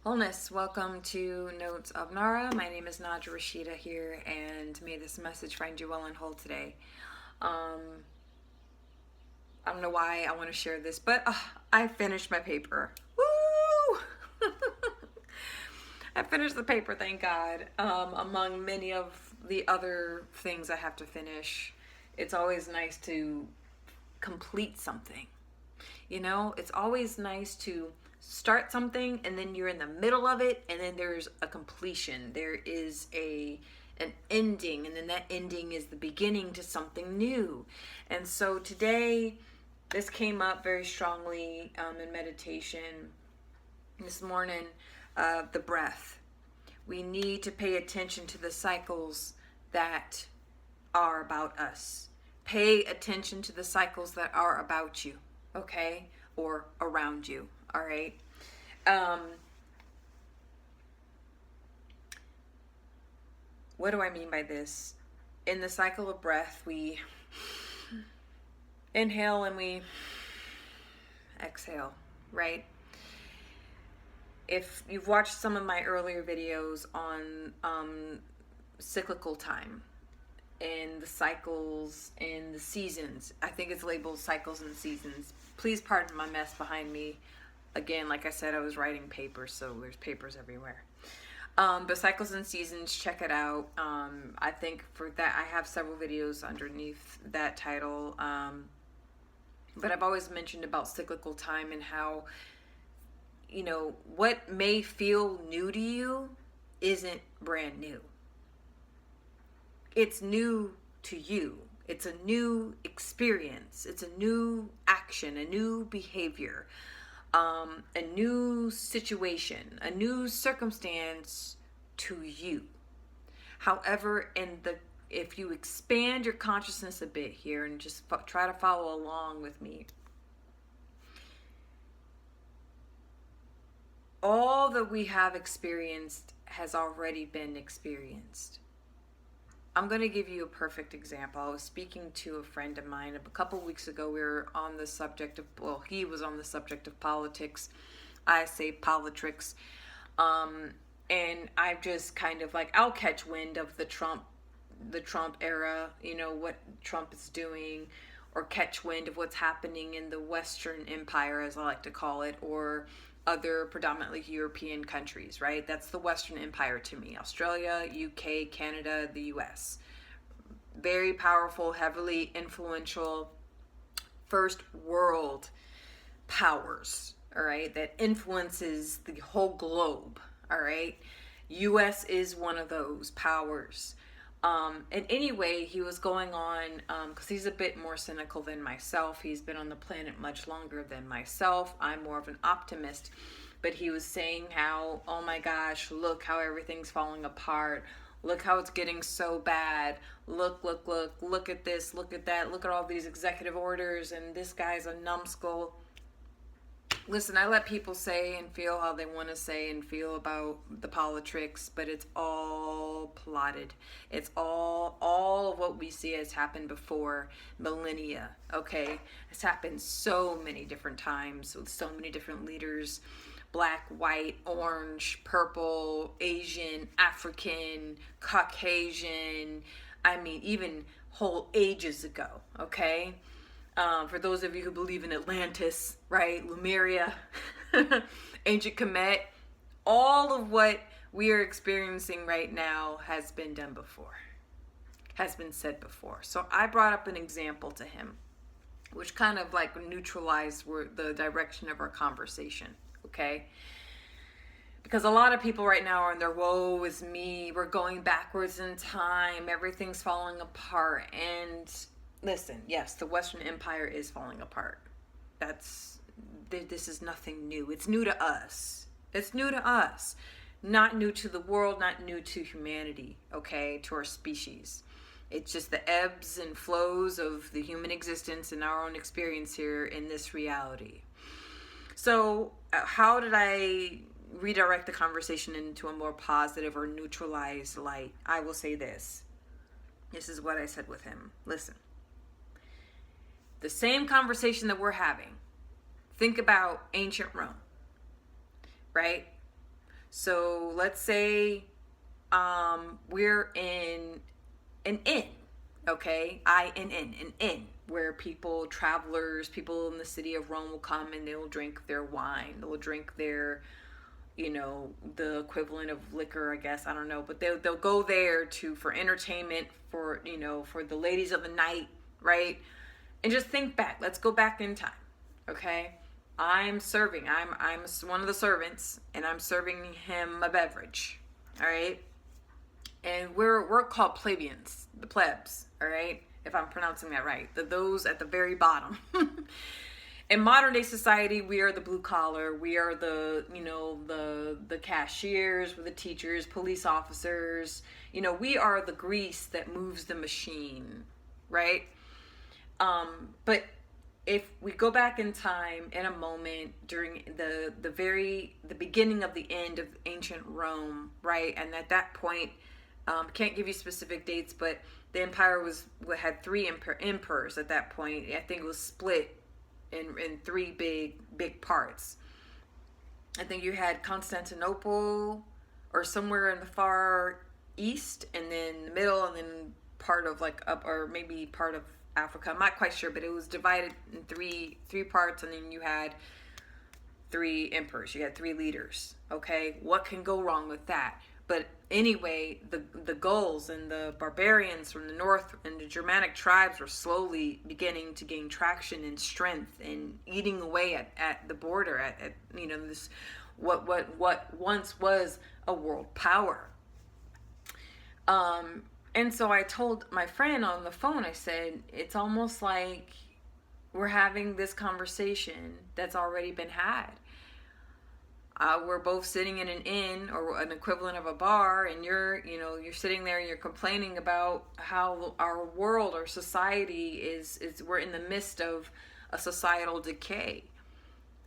Wholeness, welcome to Notes of Nara. My name is Naja Rashida here, and may this message find you well and whole today. I don't know why I want to share this, but I finished my paper. Woo! I finished the paper, thank God. Among many of the other things I have to finish, it's always nice to complete something. You know, it's always nice to start something and then you're in the middle of it and then there's a completion. There is an ending, and then that ending is the beginning to something new. And so today this came up very strongly in meditation this morning. The breath. We need to pay attention to the cycles that are about us. Pay attention to the cycles that are about you, okay? Or around you, all right? What do I mean by this? In the cycle of breath, we inhale and we exhale, right? If you've watched some of my earlier videos on cyclical time and the cycles and the seasons, I think it's labeled cycles and seasons. Please pardon my mess behind me. Again, like I said, I was writing papers, so there's papers everywhere. But cycles and seasons, check it out. I think for that, I have several videos underneath that title. But I've always mentioned about cyclical time and how, you know, what may feel new to you isn't brand new. It's new to you. It's a new experience. It's a new action, a new behavior, a new situation, a new circumstance to you. However, if you expand your consciousness a bit here and just try to follow along with me, all that we have experienced has already been experienced. I'm going to give you a perfect example. I was speaking to a friend of mine a couple weeks ago. We were on the subject of, well, he was on the subject of politics. I say politricks. And I've just kind of like, I'll catch wind of the Trump era, you know, what Trump is doing, or catch wind of what's happening in the Western Empire, as I like to call it, or other predominantly European countries, right? That's the Western Empire to me. Australia, UK, Canada, the US. Very powerful, heavily influential first world powers, all right, that influences the whole globe, all right? US is one of those powers. And anyway, he was going on, because he's a bit more cynical than myself. He's been on the planet much longer than myself. I'm more of an optimist. But he was saying how, oh my gosh, look how everything's falling apart. Look how it's getting so bad. Look at this, look at that. Look at all these executive orders, and this guy's a numbskull. Listen, I let people say and feel how they want to say and feel about the politics, but it's all plotted. It's all of what we see has happened before millennia, okay? It's happened so many different times with so many different leaders. Black, white, orange, purple, Asian, African, Caucasian. I mean, even whole ages ago, okay? For those of you who believe in Atlantis, right? Lemuria, ancient Kemet, all of what we are experiencing right now has been done before, has been said before. So I brought up an example to him, which kind of like neutralized the direction of our conversation, okay? Because a lot of people right now are in their woe is me, we're going backwards in time, everything's falling apart. And listen, yes, the Western Empire is falling apart. This is nothing new. It's new to us. It's new to us. Not new to the world, not new to humanity, okay, to our species. It's just the ebbs and flows of the human existence and our own experience here in this reality. So how did I redirect the conversation into a more positive or neutralized light? I will say this. This is what I said with him. Listen. The same conversation that we're having. Think about ancient Rome, right? So let's say we're in an inn, okay? INN, an inn, where travelers, people in the city of Rome will come and they'll drink their wine. They'll drink their, the equivalent of liquor, I guess. I don't know. But they'll go there for entertainment, for the ladies of the night, right? And just think back. Let's go back in time, okay? I'm serving. I'm one of the servants, and I'm serving him a beverage, all right? And we're called plebeians, the plebs, all right? If I'm pronouncing that right, those at the very bottom. In modern day society, we are the blue collar. We are the cashiers, we're the teachers, police officers. We are the grease that moves the machine, right? But if we go back in time in a moment during the beginning of the end of ancient Rome, right? And at that point, can't give you specific dates, but the empire had three emperors at that point. I think it was split in three big parts. I think you had Constantinople, or somewhere in the far east, and then the middle, and then part of or maybe part of Africa. I'm not quite sure, but it was divided in three parts, and then you had three emperors. You had three leaders. Okay, what can go wrong with that? But anyway, the Gauls and the barbarians from the north and the Germanic tribes were slowly beginning to gain traction and strength and eating away at the border, at this what once was a world power. And so I told my friend on the phone, I said, it's almost like we're having this conversation that's already been had. We're both sitting in an inn or an equivalent of a bar, and you're sitting there and you're complaining about how our world, our society is we're in the midst of a societal decay.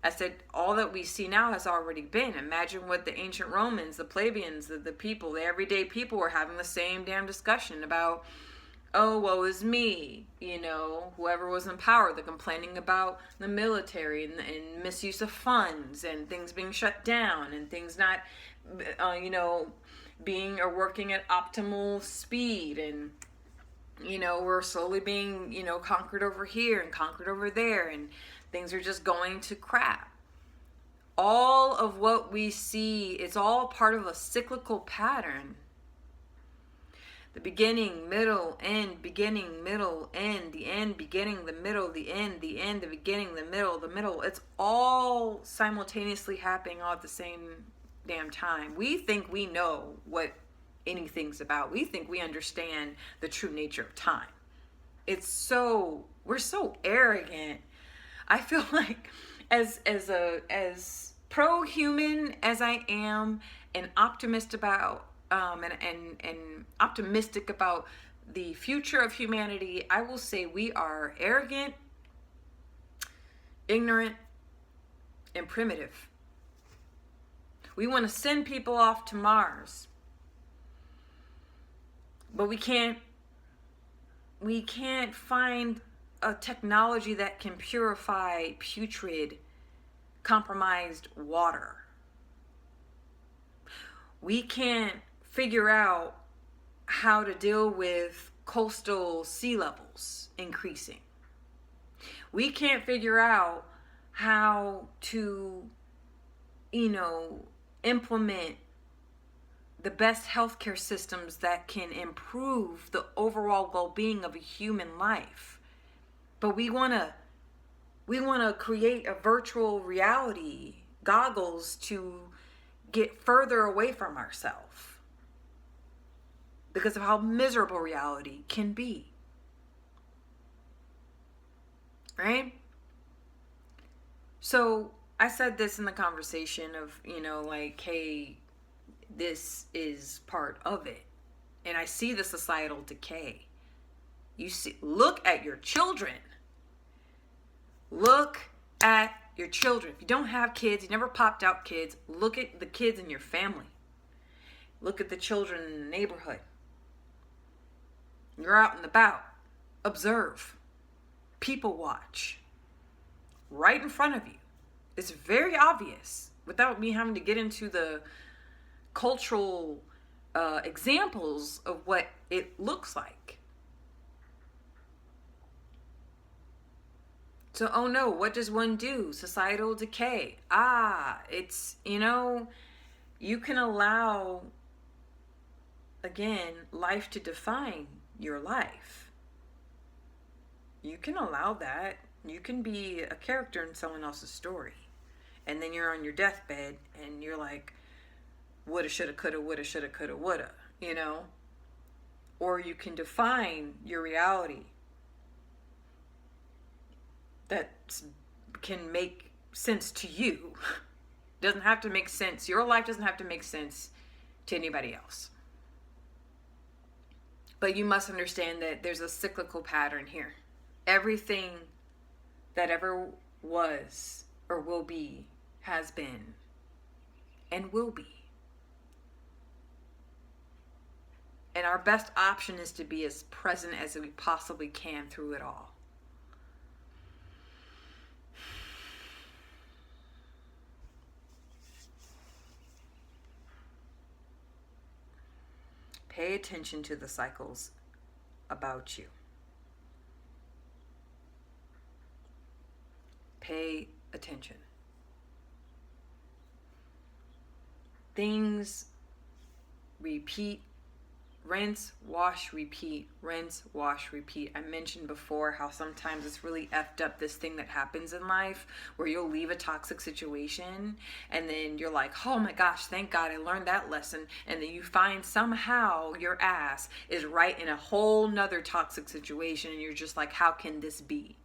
I said, all that we see now has already been. Imagine what the ancient Romans, the plebeians, the people, the everyday people were having the same damn discussion about, oh, woe is me, whoever was in power. They're complaining about the military and misuse of funds and things being shut down and things not, being or working at optimal speed. And, we're slowly being, conquered over here and conquered over there, and things are just going to crap. All of what we see, it's all part of a cyclical pattern. The beginning, middle, end, beginning, middle, end, the end, beginning, the middle, the end, the beginning, the middle. It's all simultaneously happening all at the same damn time. We think we know what anything's about. We think we understand the true nature of time. We're so arrogant. I feel like as pro-human as I am, and optimistic about optimistic about the future of humanity, I will say we are arrogant, ignorant, and primitive. We want to send people off to Mars, but we can't find a technology that can purify putrid, compromised water. We can't figure out how to deal with coastal sea levels increasing. We can't figure out how to, implement the best healthcare systems that can improve the overall well-being of a human life. But we want to create a virtual reality goggles to get further away from ourselves because of how miserable reality can be. Right? So I said this in the conversation of, hey, this is part of it. And I see the societal decay. Look at your children. Look at your children. If you don't have kids, you never popped out kids, look at the kids in your family. Look at the children in the neighborhood. You're out and about. Observe. People watch. Right in front of you. It's very obvious, without me having to get into the cultural examples of what it looks like. So, oh no, what does one do? Societal decay. It's, you can allow, again, life to define your life. You can allow that. You can be a character in someone else's story. And then you're on your deathbed and you're like, woulda, shoulda, coulda, woulda, shoulda, coulda, woulda, Or you can define your reality that can make sense to you. Doesn't have to make sense. Your life doesn't have to make sense to anybody else. But you must understand that there's a cyclical pattern here. Everything that ever was or will be, has been, and will be. And our best option is to be as present as we possibly can through it all. Pay attention to the cycles about you. Pay attention. Things repeat, rinse, wash, repeat, rinse, wash, repeat. I mentioned before how sometimes it's really effed up, this thing that happens in life where you'll leave a toxic situation and then you're like, oh my gosh, thank God I learned that lesson. And then you find somehow your ass is right in a whole nother toxic situation and you're just like, how can this be?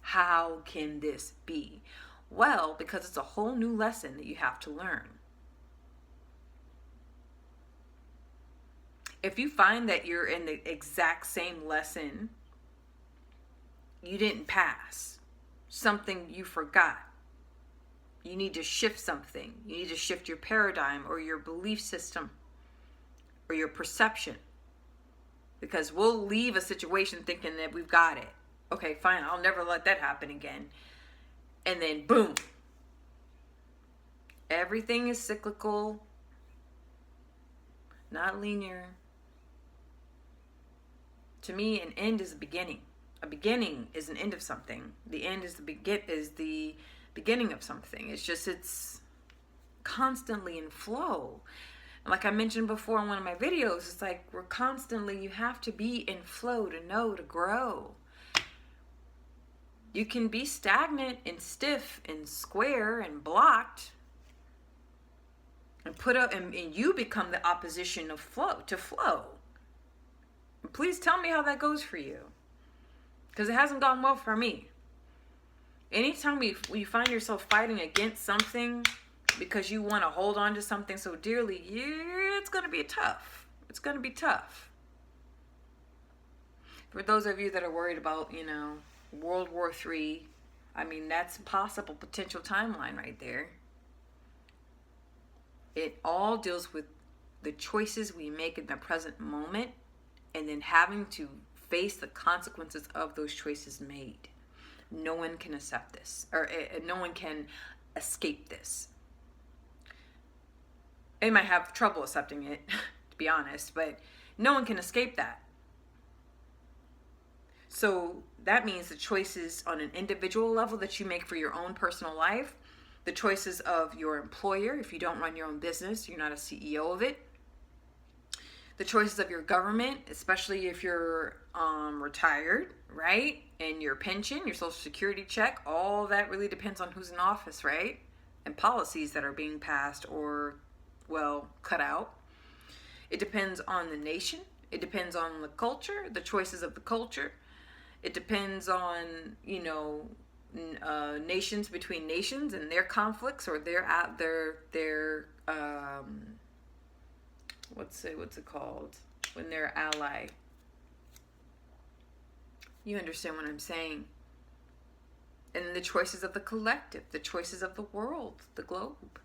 How can this be? Well, because it's a whole new lesson that you have to learn. If you find that you're in the exact same lesson, you didn't pass, something you forgot, you need to shift something. You need to shift your paradigm or your belief system or your perception. Because we'll leave a situation thinking that we've got it. Okay, fine, I'll never let that happen again. And then boom. Everything is cyclical, not linear. To me, an end is a beginning. A beginning is an end of something. The end is the beginning of something. It's constantly in flow. Like I mentioned before in one of my videos, it's like you have to be in flow to know, to grow. You can be stagnant and stiff and square and blocked and and you become the opposition of flow. Please tell me how that goes for you, because it hasn't gone well for me. Anytime you find yourself fighting against something because you want to hold on to something so dearly, it's going to be tough. It's going to be tough. For those of you that are worried about, World War III, that's a possible potential timeline right there. It all deals with the choices we make in the present moment and then having to face the consequences of those choices made. No one can accept this, or no one can escape this. They might have trouble accepting it, to be honest, but no one can escape that. So that means the choices on an individual level that you make for your own personal life, the choices of your employer, if you don't run your own business, you're not a CEO of it, the choices of your government, especially if you're retired, right? And your pension, your Social Security check, all that really depends on who's in office, right? And policies that are being passed or, cut out. It depends on the nation. It depends on the culture, the choices of the culture. It depends on, nations between nations and their conflicts or their what's it called when they're ally. You understand what I'm saying. And the choices of the collective, the choices of the world, the globe.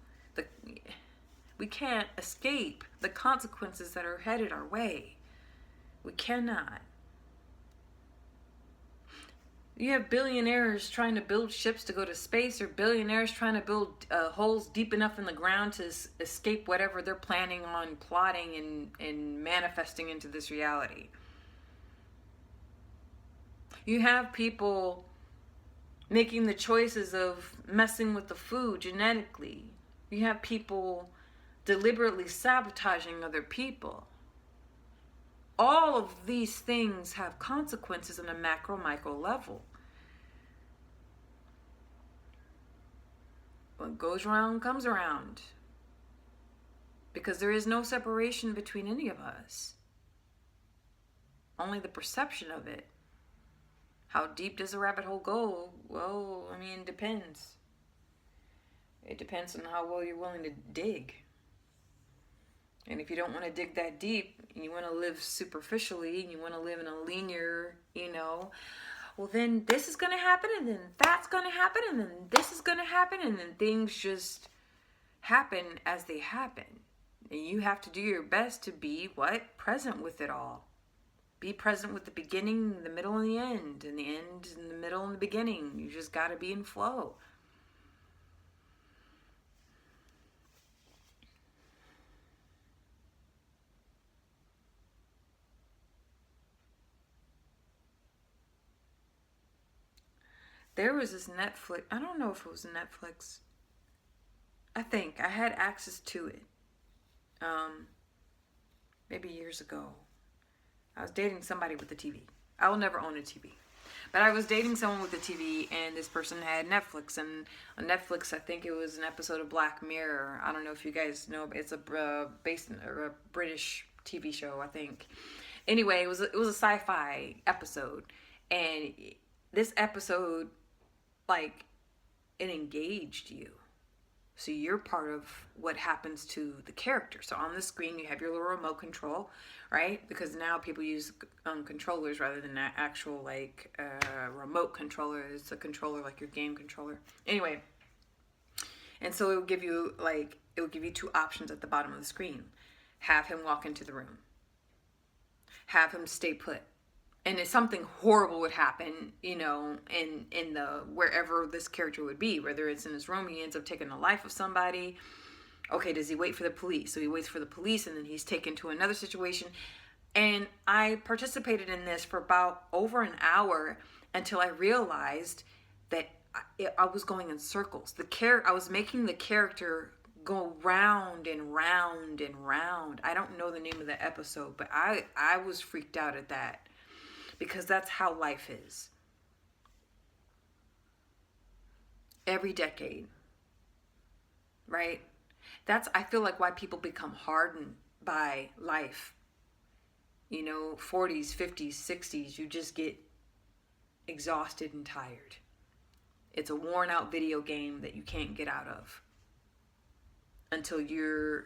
We can't escape the consequences that are headed our way. We cannot. You have billionaires trying to build ships to go to space, or billionaires trying to build holes deep enough in the ground to escape whatever they're planning on plotting and manifesting into this reality. You have people making the choices of messing with the food genetically. You have people deliberately sabotaging other people. All of these things have consequences on a macro, micro level. What goes around comes around. Because there is no separation between any of us. Only the perception of it. How deep does a rabbit hole go? Well, I mean, it depends. It depends on how well you're willing to dig. And if you don't want to dig that deep, and you want to live superficially, and you want to live in a linear, well, then this is going to happen, and then that's going to happen, and then this is going to happen, and then things just happen as they happen. And you have to do your best to be, present with it all. Be present with the beginning, the middle, and the end. And the end, and the middle, and the beginning. You just got to be in flow. There was this Netflix, I don't know if it was Netflix. I think I had access to it. Maybe years ago. I was dating somebody with a TV. I will never own a TV. But I was dating someone with a TV, and this person had Netflix. And on Netflix, I think it was an episode of Black Mirror. I don't know if you guys know, but it's based in a British TV show, I think. Anyway, it was a sci-fi episode, and this episode, it engaged you. So you're part of what happens to the character. So on the screen, you have your little remote control, right? Because now people use controllers rather than actual remote controller. It's a controller like your game controller. Anyway, and so it will give you two options at the bottom of the screen. Have him walk into the room. Have him stay put. And if something horrible would happen, in the wherever this character would be, whether it's in his room, he ends up taking the life of somebody. Okay, does he wait for the police? So he waits for the police, and then he's taken to another situation. And I participated in this for about over an hour until I realized that I was going in circles. I was making the character go round and round and round. I don't know the name of the episode, but I was freaked out at that. Because that's how life is. Every decade. Right? That's, I feel like, why people become hardened by life. 40s, 50s, 60s, you just get exhausted and tired. It's a worn out video game that you can't get out of. Until your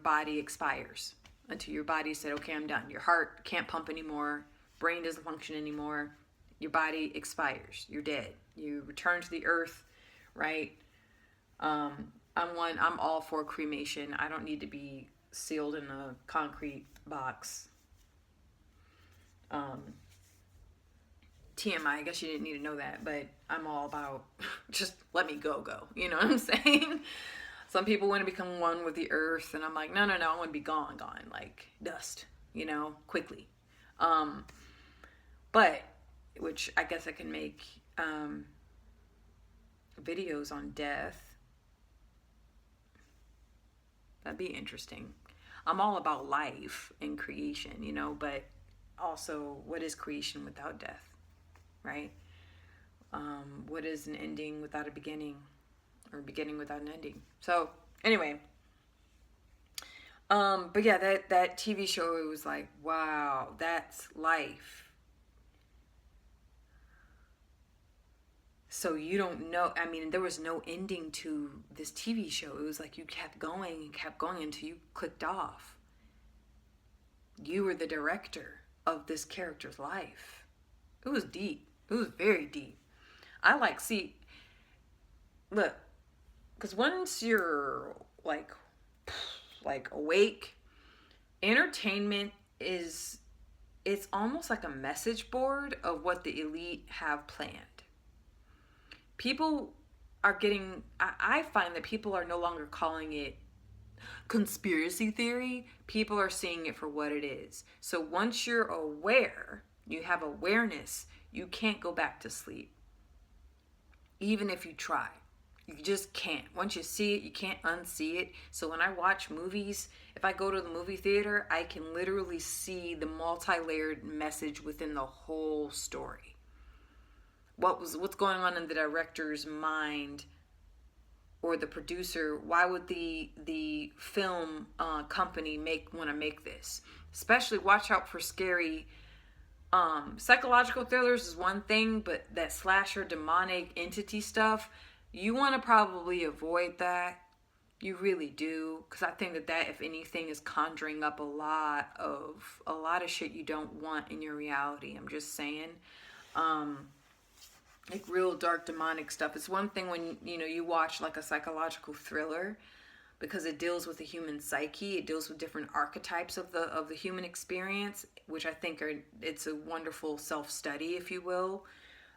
body expires. Until your body said, okay, I'm done. Your heart can't pump anymore. Brain doesn't function anymore. Your body expires. You're dead. You return to the earth, right? I'm all for cremation. I don't need to be sealed in a concrete box. TMI, I guess you didn't need to know that, but I'm all about just let me go. You know what I'm saying? Some people want to become one with the earth, and I'm like, no, I want to be gone, like dust, quickly. But, which I guess I can make videos on death. That'd be interesting. I'm all about life and creation, but also what is creation without death, right? What is an ending without a beginning, or a beginning without an ending? So, anyway. But yeah, that TV show, it was like, wow, that's life. So you don't know, there was no ending to this TV show. It was like you kept going until you clicked off. You were the director of this character's life. It was deep. It was very deep. Look, because once you're like awake, entertainment it's almost like a message board of what the elite have planned. People are getting, I find that people are no longer calling it conspiracy theory. People are seeing it for what it is. So once you're aware, you have awareness, you can't go back to sleep. Even if you try. You just can't. Once you see it, you can't unsee it. So when I watch movies, if I go to the movie theater, I can literally see the multi-layered message within the whole story. What's going on in the director's mind or the producer? Why would the film company want to make this? Especially watch out for scary psychological thrillers is one thing, but that slasher demonic entity stuff, you want to probably avoid that. You really do, because I think that if anything is conjuring up a lot of shit you don't want in your reality. I'm just saying, like real dark demonic stuff. It's one thing when you watch like a psychological thriller, because it deals with the human psyche. It deals with different archetypes of the human experience, which I think it's a wonderful self-study, if you will,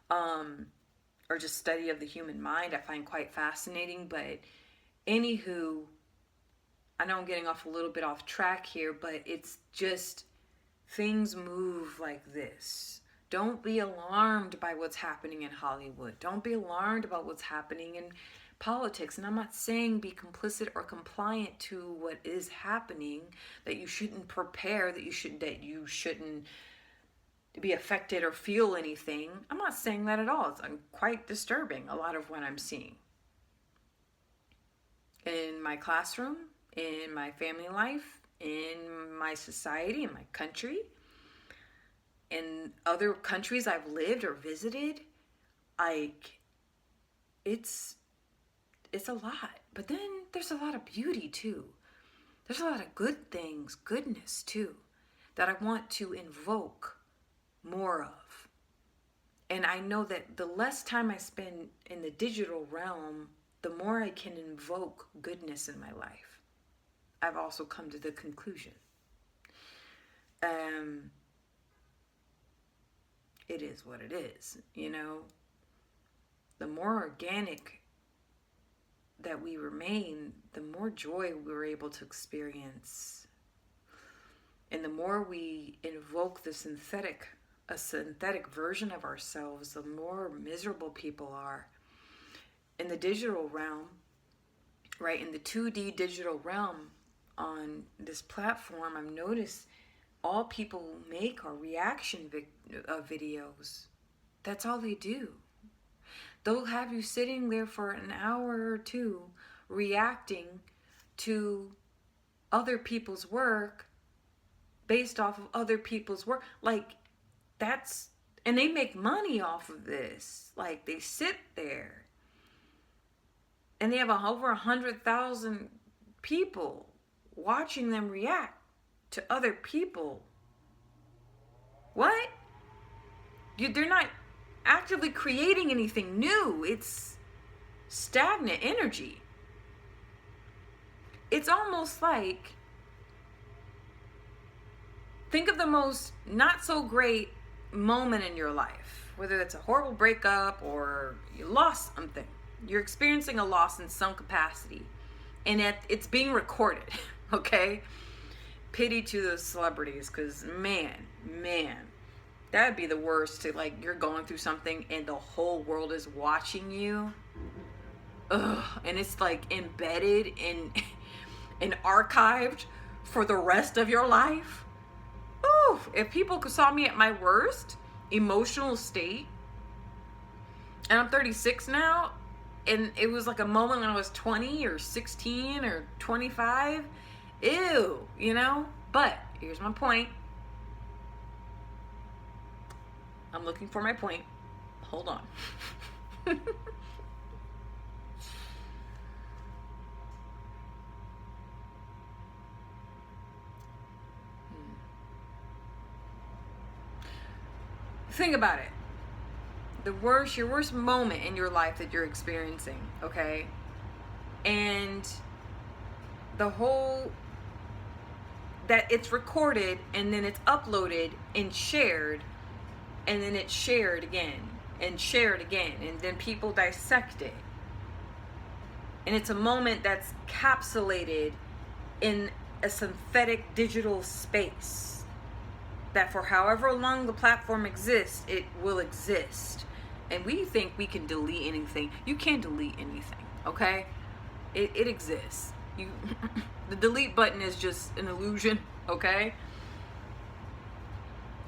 or just study of the human mind. I find quite fascinating. But anywho, I know I'm getting off a little bit off track here, but it's just things move like this. Don't be alarmed by what's happening in Hollywood. Don't be alarmed about what's happening in politics. And I'm not saying be complicit or compliant to what is happening, that you shouldn't prepare, that you shouldn't be affected or feel anything. I'm not saying that at all. It's quite disturbing, a lot of what I'm seeing in my classroom, in my family life, in my society, in my country, in other countries I've lived or visited. Like, it's a lot. But then there's a lot of beauty too. There's a lot of good things, goodness too, that I want to invoke more of. And I know that the less time I spend in the digital realm, the more I can invoke goodness in my life. I've also come to the conclusion. It is what it is, The more organic that we remain, the more joy we're able to experience. And the more we invoke a synthetic version of ourselves, the more miserable people are. In the digital realm, right, in the 2D digital realm on this platform, I've noticed all people make are reaction videos. That's all they do. They'll have you sitting there for an hour or two reacting to other people's work based off of other people's work. Like, and they make money off of this. Like, they sit there and they have over 100,000 people watching them react to other people. What? They're not actively creating anything new. It's stagnant energy. It's almost like, think of the most not so great moment in your life, whether it's a horrible breakup or you lost something. You're experiencing a loss in some capacity, and it's being recorded. Okay? Pity to the celebrities, because man, that'd be the worst. To, like, you're going through something and the whole world is watching you. Ugh, and it's like embedded and archived for the rest of your life. Ooh, if people saw me at my worst emotional state, and I'm 36 now, and it was like a moment when I was 20 or 16 or 25, ew, But here's my point. I'm looking for my point. Hold on. Think about it. Your worst moment in your life that you're experiencing, okay? And that it's recorded and then it's uploaded and shared, and then it's shared again and share it again, and then people dissect it. And it's a moment that's capsulated in a synthetic digital space that for however long the platform exists, it will exist. And we think we can delete anything. You can't delete anything, okay? It exists. The delete button is just an illusion, okay?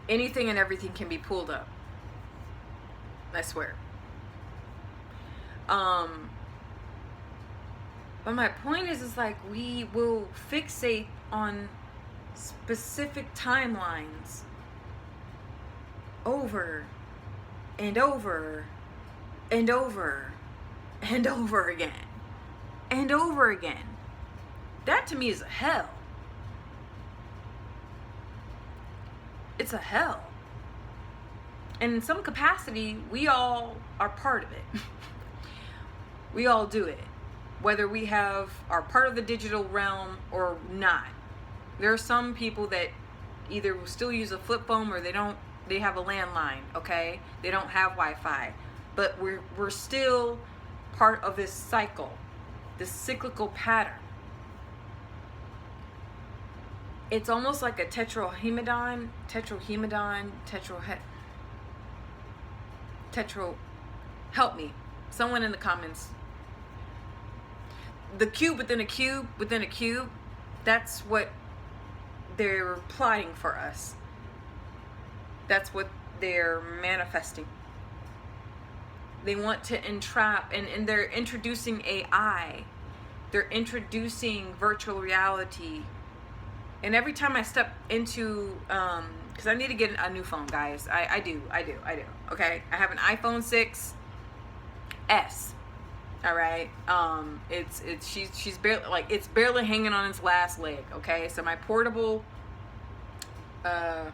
Anything and everything can be pulled up. I swear. But my point is like we will fixate on specific timelines over and over and over and over again and over again. That to me is a hell. It's a hell. And in some capacity, we all are part of it. We all do it. Whether we are part of the digital realm or not. There are some people that either will still use a flip phone or they have a landline, okay? They don't have Wi-Fi. But we're still part of this cycle, this cyclical pattern. It's almost like a help me. Someone in the comments. The cube within a cube within a cube, that's what they're plotting for us. That's what they're manifesting. They want to entrap, and they're introducing AI. They're introducing virtual reality. And every time I step into, because I need to get a new phone, guys. I do. Okay, I have an iPhone 6s. All right. She's barely, like, it's barely hanging on its last leg. Okay, so my portable, I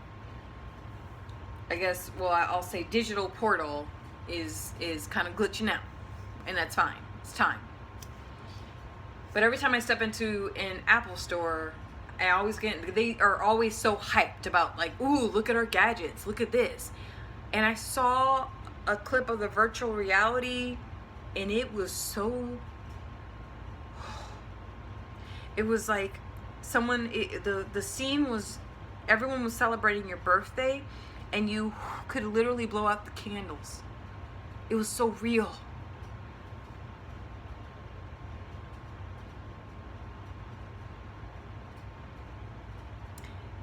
guess, well, I'll say digital portal is kind of glitching out, and that's fine. It's time. But every time I step into an Apple store, they are always so hyped about, like, ooh, look at our gadgets, look at this. And I saw a clip of the virtual reality, and it was so, it was like the scene was, everyone was celebrating your birthday, and you could literally blow out the candles. It was so real.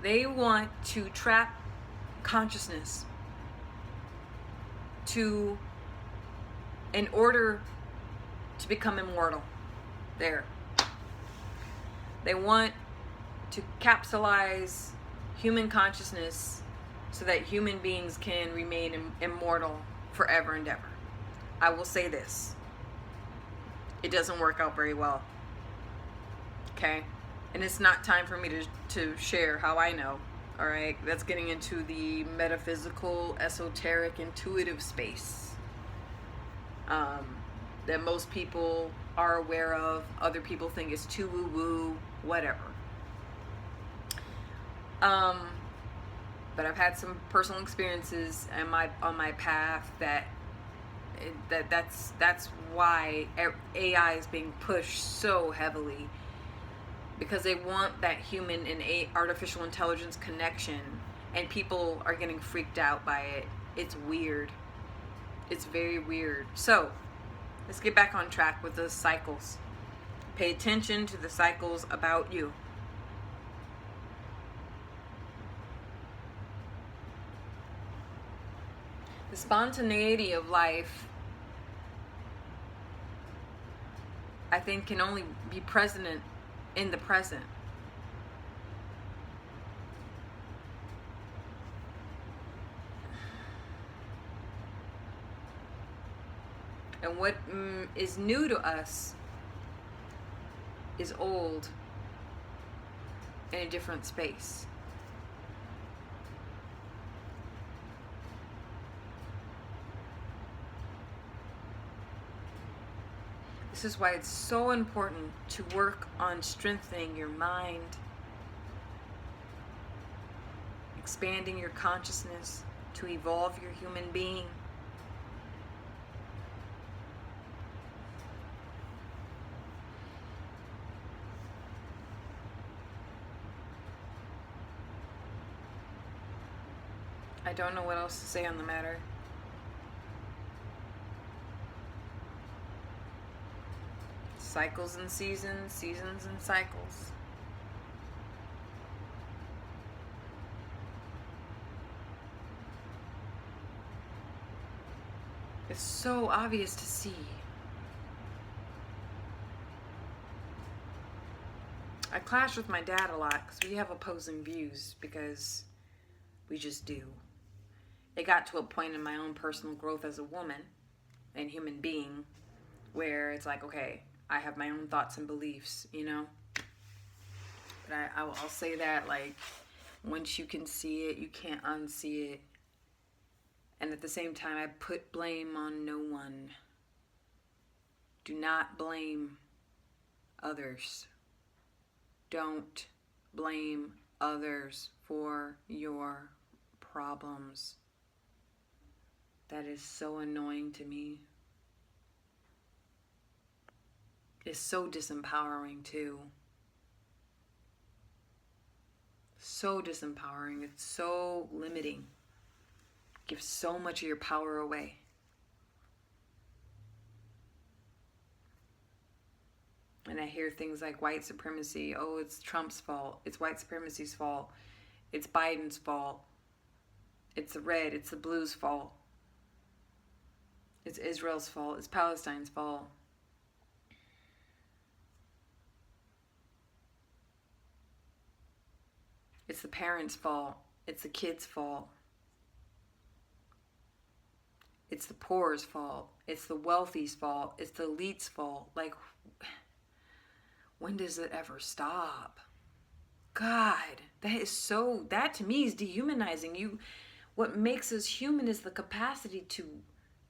They want to trap consciousness in order to become immortal. There. They want to capsulize human consciousness so that human beings can remain immortal forever and ever. I will say this. It doesn't work out very well. Okay? And it's not time for me to share how I know. All right? That's getting into the metaphysical, esoteric, intuitive space. That most people are aware of. Other people think it's too woo-woo, whatever. But I've had some personal experiences on my path that's why AI is being pushed so heavily, because they want that human and artificial intelligence connection, and people are getting freaked out by it. It's weird. It's very weird. So let's get back on track with the cycles. Pay attention to the cycles about you. The spontaneity of life, I think, can only be present in the present. And what is new to us is old in a different space. This is why it's so important to work on strengthening your mind, expanding your consciousness, to evolve your human being. I don't know what else to say on the matter. Cycles and seasons, seasons and cycles. It's so obvious to see. I clash with my dad a lot because we have opposing views because we just do. It got to a point in my own personal growth as a woman and human being where it's like, okay, I have my own thoughts and beliefs, you know? But I'll say that, like, once you can see it, you can't unsee it. And at the same time, I put blame on no one. Do not blame others. Don't blame others for your problems. That is so annoying to me. It's so disempowering too. So disempowering. It's so limiting. Gives so much of your power away. And I hear things like white supremacy. Oh, it's Trump's fault. It's white supremacy's fault. It's Biden's fault. It's the red, it's the blue's fault. It's Israel's fault. It's Palestine's fault. It's the parents' fault. It's the kids' fault. It's the poor's fault. It's the wealthy's fault. It's the elite's fault. Like, when does it ever stop? God, that to me is dehumanizing. What makes us human is the capacity to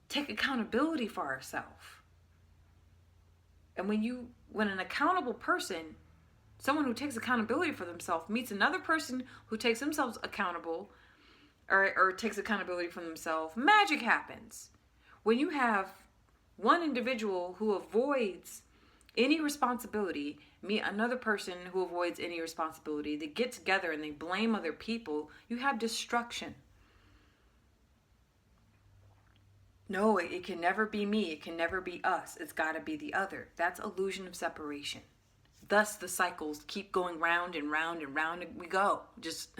take accountability for ourselves. And when an accountable person, someone who takes accountability for themselves, meets another person who takes themselves accountable or takes accountability for themselves, magic happens. When you have one individual who avoids any responsibility, meet another person who avoids any responsibility, they get together and they blame other people, you have destruction. No, it can never be me. It can never be us. It's got to be the other. That's illusion of separation. Thus, the cycles keep going round and round and round, and we go. Just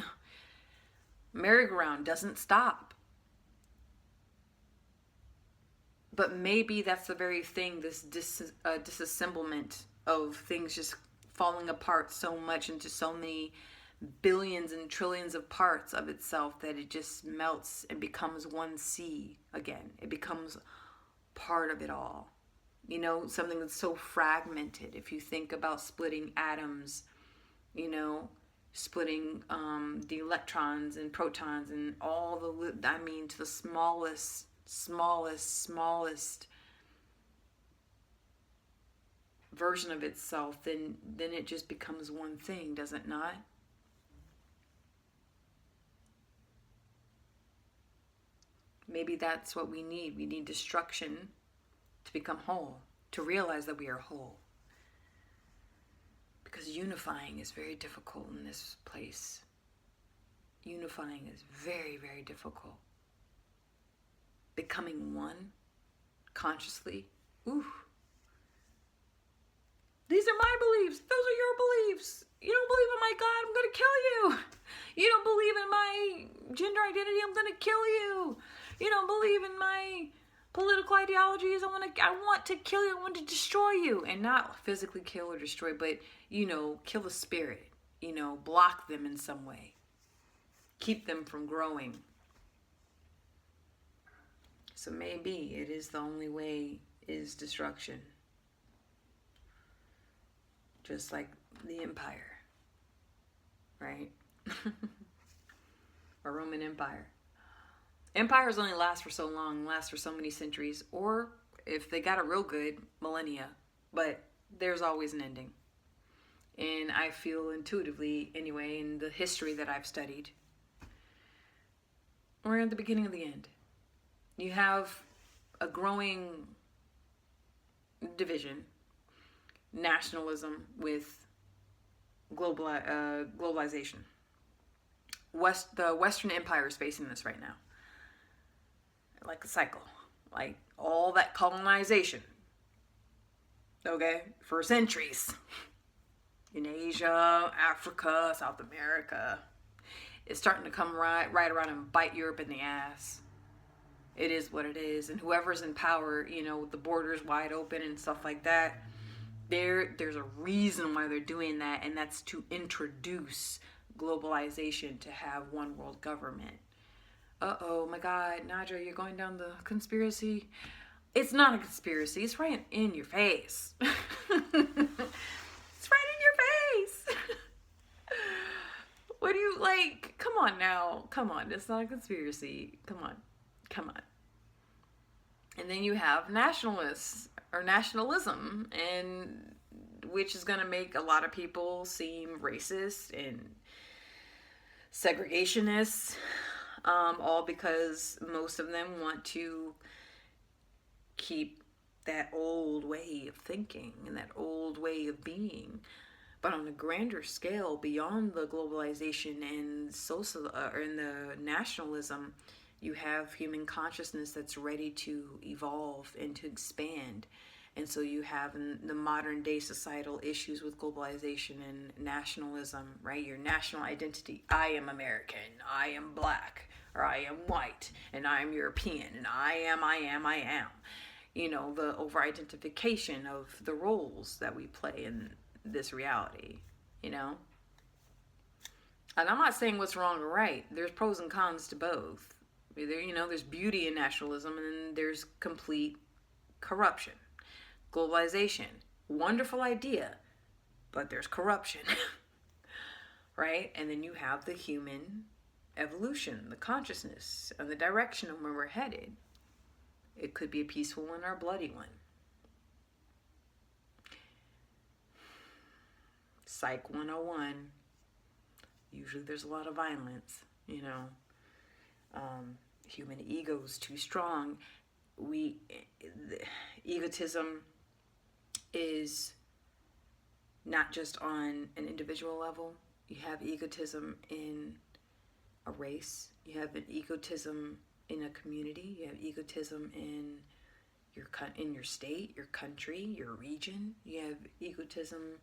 merry-go-round doesn't stop. But maybe that's the very thing, this disassemblement of things just falling apart so much into so many billions and trillions of parts of itself that it just melts and becomes one sea again. It becomes part of it all. You know, something that's so fragmented. If you think about splitting atoms, you know, splitting the electrons and protons and all to the smallest version of itself, then it just becomes one thing, does it not? Maybe that's what we need. We need destruction to become whole, to realize that we are whole. Because unifying is very difficult in this place. Unifying is very, very difficult. Becoming one, consciously, these are my beliefs. Those are your beliefs. You don't believe in my God, I'm going to kill you. You don't believe in my gender identity, I'm going to kill you. You don't believe in my political ideologies, I want to kill you, I want to destroy you. And not physically kill or destroy, but, kill the spirit. Block them in some way. Keep them from growing. So maybe it is the only way is destruction. Just like the empire, right? Or Roman Empire. Empires only last for so long, last for so many centuries, or if they got it real good, millennia. But there's always an ending. And I feel intuitively, anyway, in the history that I've studied, we're at the beginning of the end. You have a growing division, nationalism with globalization. the Western Empire is facing this right now. Like a cycle. Like all that colonization. Okay? For centuries. In Asia, Africa, South America. It's starting to come right around and bite Europe in the ass. It is what it is. And whoever's in power, you know, with the borders wide open and stuff like that, there's a reason why they're doing that, and that's to introduce globalization, to have one world government. Uh-oh, my God, Nadja, you're going down the conspiracy. It's not a conspiracy. It's right in your face. It's right in your face. What do you, like, come on now. Come on, it's not a conspiracy. Come on. And then you have nationalists, or nationalism, and which is going to make a lot of people seem racist and segregationists, all because most of them want to keep that old way of thinking and that old way of being. But on a grander scale, beyond the globalization and social or in the nationalism, you have human consciousness that's ready to evolve and to expand. And so you have in the modern day societal issues with globalization and nationalism, right? Your national identity. I am American, I am black, or I am white, and I am European, and I am. You know, the over-identification of the roles that we play in this reality, you know? And I'm not saying what's wrong or right. There's pros and cons to both. There's beauty in nationalism, and then there's complete corruption. Globalization, wonderful idea, but there's corruption, right? And then you have the human evolution, the consciousness, and the direction of where we're headed. It could be a peaceful one or a bloody one. Psych 101. Usually there's a lot of violence, human ego's too strong. Egotism is not just on an individual level. You have egotism in a race. You have an egotism in a community. You have egotism in your state, your country, your region. You have egotism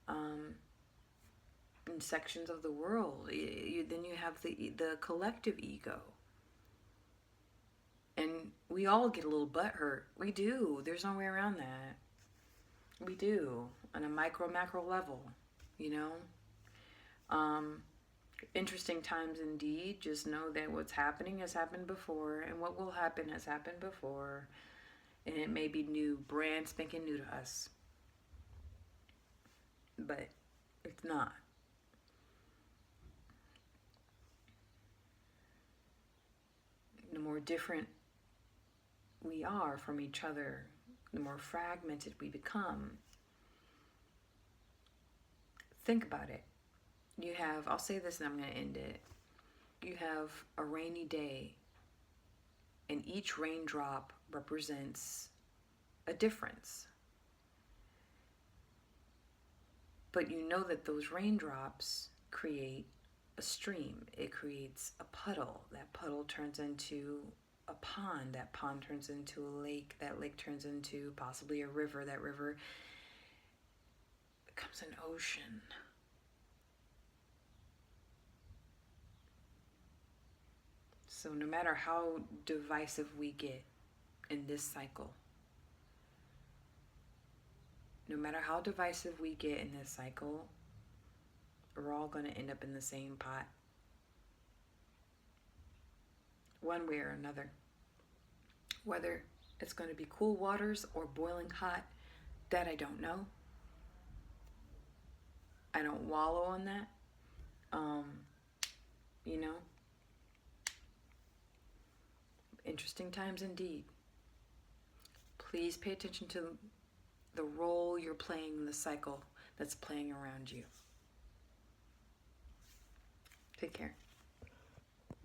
in sections of the world. Then you have the collective ego. And we all get a little butthurt. We do. There's no way around that. We do. On a micro, macro level, Interesting times indeed. Just know that what's happening has happened before, and what will happen has happened before. And it may be new, brand spanking new to us. But it's not. The more different we are from each other, the more fragmented we become. Think about it. I'll say this and I'm going to end it. You have a rainy day, and each raindrop represents a difference. But you know that those raindrops create a stream. It creates a puddle. That puddle turns into a pond. That pond turns into a lake. That lake turns into possibly a river. That river becomes an ocean. So no matter how divisive we get in this cycle, we're all going to end up in the same pot. One way or another. Whether it's going to be cool waters or boiling hot, that I don't know. I don't wallow on that. Interesting times indeed. Please pay attention to the role you're playing in the cycle that's playing around you. Take care.